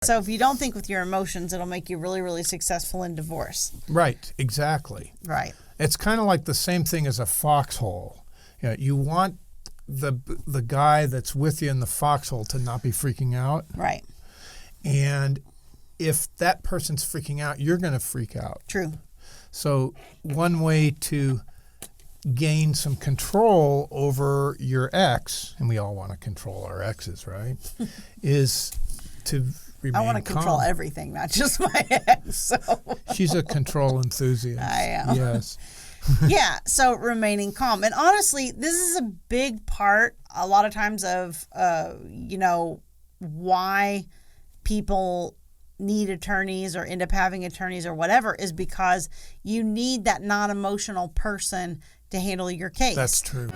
So if you don't think with your emotions, it'll make you really, really successful in divorce. Right, exactly. Right. It's kind of like the same thing as a foxhole. You want the guy that's with you in the foxhole to not be freaking out. Right. And if that person's freaking out, you're going to freak out. True. So one way to gain some control over your ex, and we all want to control our exes, right, is to remain calm. I want to control everything, not just my ex. So. She's a control enthusiast. I am. Yes. Yeah, so remaining calm. And honestly, this is a big part a lot of times of, why people need attorneys or end up having attorneys or whatever is because you need that non-emotional person to handle your case. That's true.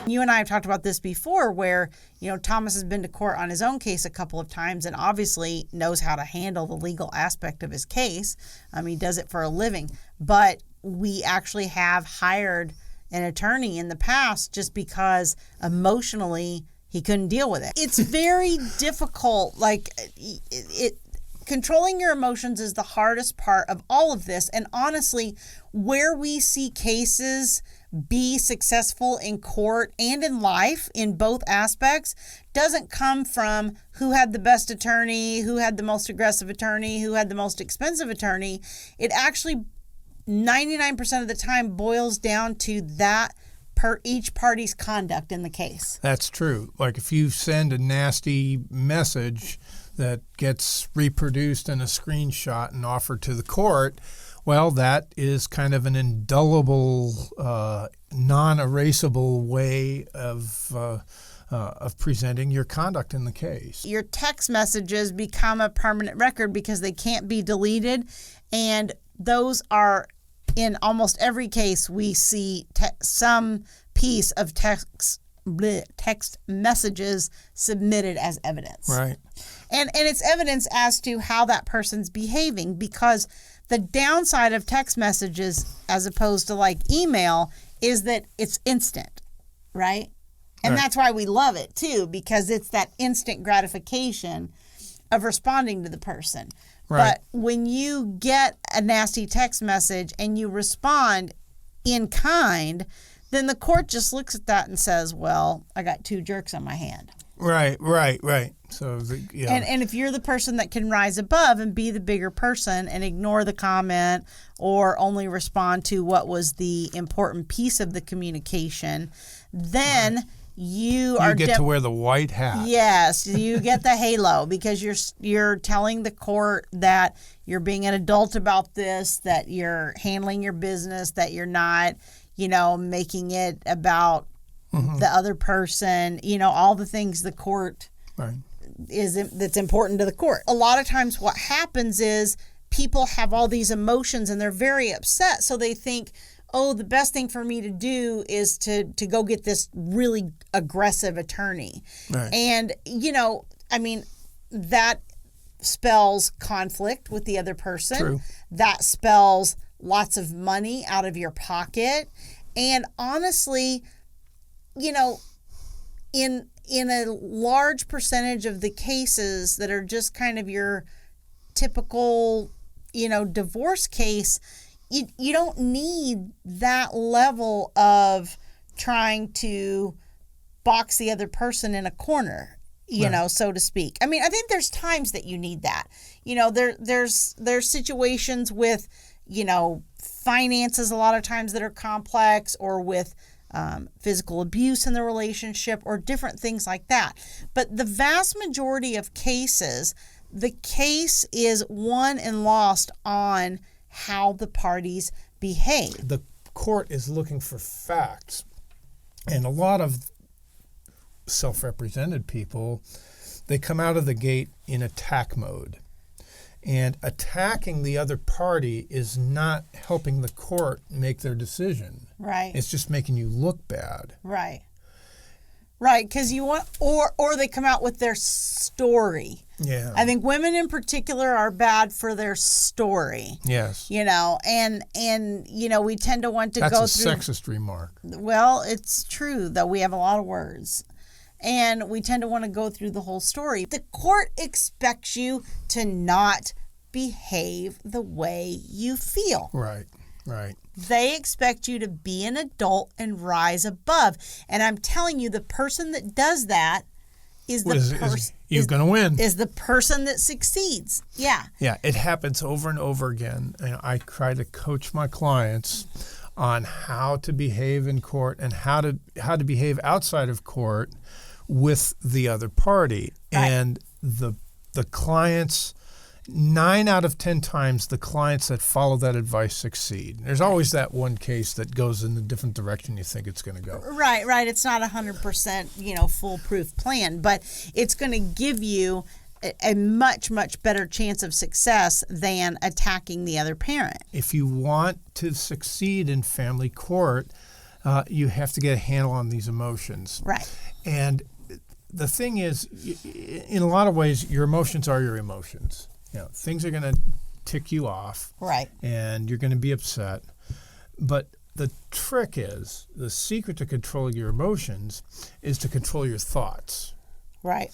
You and I have talked about this before where, Thomas has been to court on his own case a couple of times and obviously knows how to handle the legal aspect of his case. He does it for a living. But we actually have hired an attorney in the past just because emotionally he couldn't deal with it. It's very difficult. Controlling your emotions is the hardest part of all of this. And honestly, where we see cases be successful in court and in life in both aspects doesn't come from who had the best attorney, who had the most aggressive attorney, who had the most expensive attorney. It actually 99% of the time boils down to that per each party's conduct in the case. That's true. Like if you send a nasty message that gets reproduced in a screenshot and offered to the court, well, that is kind of an indelible, non-erasable way of presenting your conduct in the case. Your text messages become a permanent record because they can't be deleted, and those are, in almost every case, we see some piece of text messages submitted as evidence. Right. And it's evidence as to how that person's behaving, because the downside of text messages as opposed to like email is that it's instant, right? And that's why we love it too, because it's that instant gratification of responding to the person. Right. But when you get a nasty text message and you respond in kind, then the court just looks at that and says, well, I got two jerks on my hand. Right. So, And if you're the person that can rise above and be the bigger person and ignore the comment or only respond to what was the important piece of the communication, then you get to wear the white hat. Yes, you get the halo because you're telling the court that you're being an adult about this, that you're handling your business, that you're not, making it about the other person, all the things the court that's important to the court. A lot of times what happens is people have all these emotions and they're very upset. So they think, oh, the best thing for me to do is to go get this really aggressive attorney. Right. And, that spells conflict with the other person. True. That spells lots of money out of your pocket. And honestly, in a large percentage of the cases that are just kind of your typical, divorce case, you don't need that level of trying to box the other person in a corner, so to speak. I mean, I think there's times that you need that. There's situations with, finances a lot of times that are complex, or with physical abuse in the relationship, or different things like that. But the vast majority of cases, the case is won and lost on how the parties behave. The court is looking for facts. And a lot of self-represented people, they come out of the gate in attack mode. And attacking the other party is not helping the court make their decision. Right. It's just making you look bad. Right. Right, because you want, or they come out with their story. Yeah. I think women in particular are bad for their story. Yes. And we tend to want to That's go a through. sexist remark. Well, it's true that we have a lot of words. And we tend to want to go through the whole story. The court expects you to not behave the way you feel. Right. They expect you to be an adult and rise above. And I'm telling you, the person that does that is the person. You're going to win. Is the person that succeeds. Yeah. Yeah, it happens over and over again. I try to coach my clients on how to behave in court and how to behave outside of court with the other party. Right. And the clients, 9 out of 10 times, the clients that follow that advice succeed. There's always that one case that goes in a different direction you think it's going to go. Right. It's not 100%, foolproof plan, but it's going to give you a much, much better chance of success than attacking the other parent. If you want to succeed in family court, you have to get a handle on these emotions. Right. And the thing is, in a lot of ways, your emotions are your emotions. Things are going to tick you off. Right. And you're going to be upset. But the trick is, the secret to controlling your emotions is to control your thoughts. Right.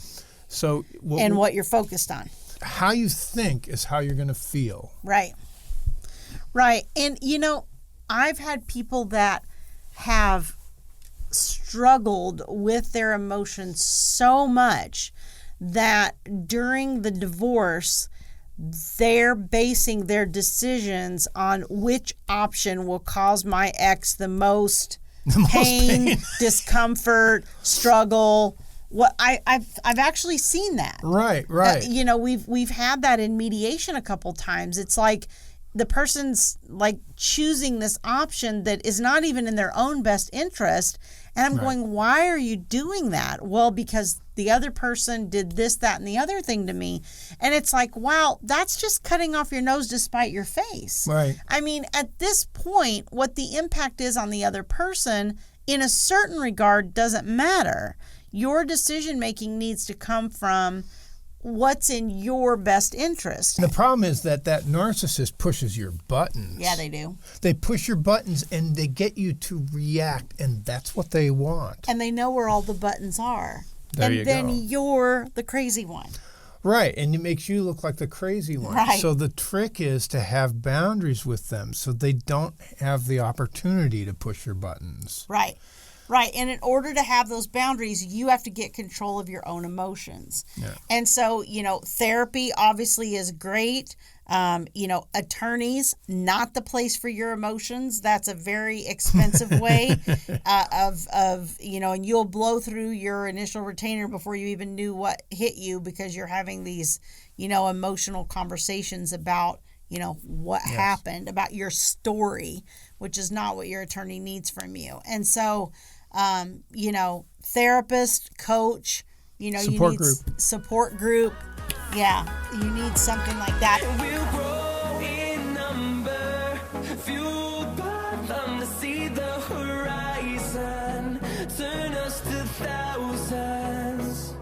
So what you're focused on. How you think is how you're going to feel. Right. And, I've had people that have struggled with their emotions so much that during the divorce, they're basing their decisions on which option will cause my ex the most pain, discomfort, struggle. What I've actually seen that. Right. We've had that in mediation a couple times. It's like the person's like choosing this option that is not even in their own best interest. And I'm going, why are you doing that? Well, because the other person did this, that, and the other thing to me. And it's like, wow, that's just cutting off your nose to spite your face. Right. I mean, at this point, what the impact is on the other person, in a certain regard, doesn't matter. Your decision making needs to come from what's in your best interest. The problem is that narcissist pushes your buttons. Yeah, they do. They push your buttons and they get you to react, and that's what they want. And they know where all the buttons are. There you then go. You're the crazy one. Right, and it makes you look like the crazy one. Right. So the trick is to have boundaries with them so they don't have the opportunity to push your buttons. Right. And in order to have those boundaries, you have to get control of your own emotions. Yeah. And so, therapy obviously is great. Attorneys, not the place for your emotions. That's a very expensive way and you'll blow through your initial retainer before you even knew what hit you because you're having these, emotional conversations about, what happened, about your story, which is not what your attorney needs from you. And so, therapist, coach, support group. Support group. Yeah, you need something like that. We'll grow in number, fueled by them to see the horizon, turn us to thousands.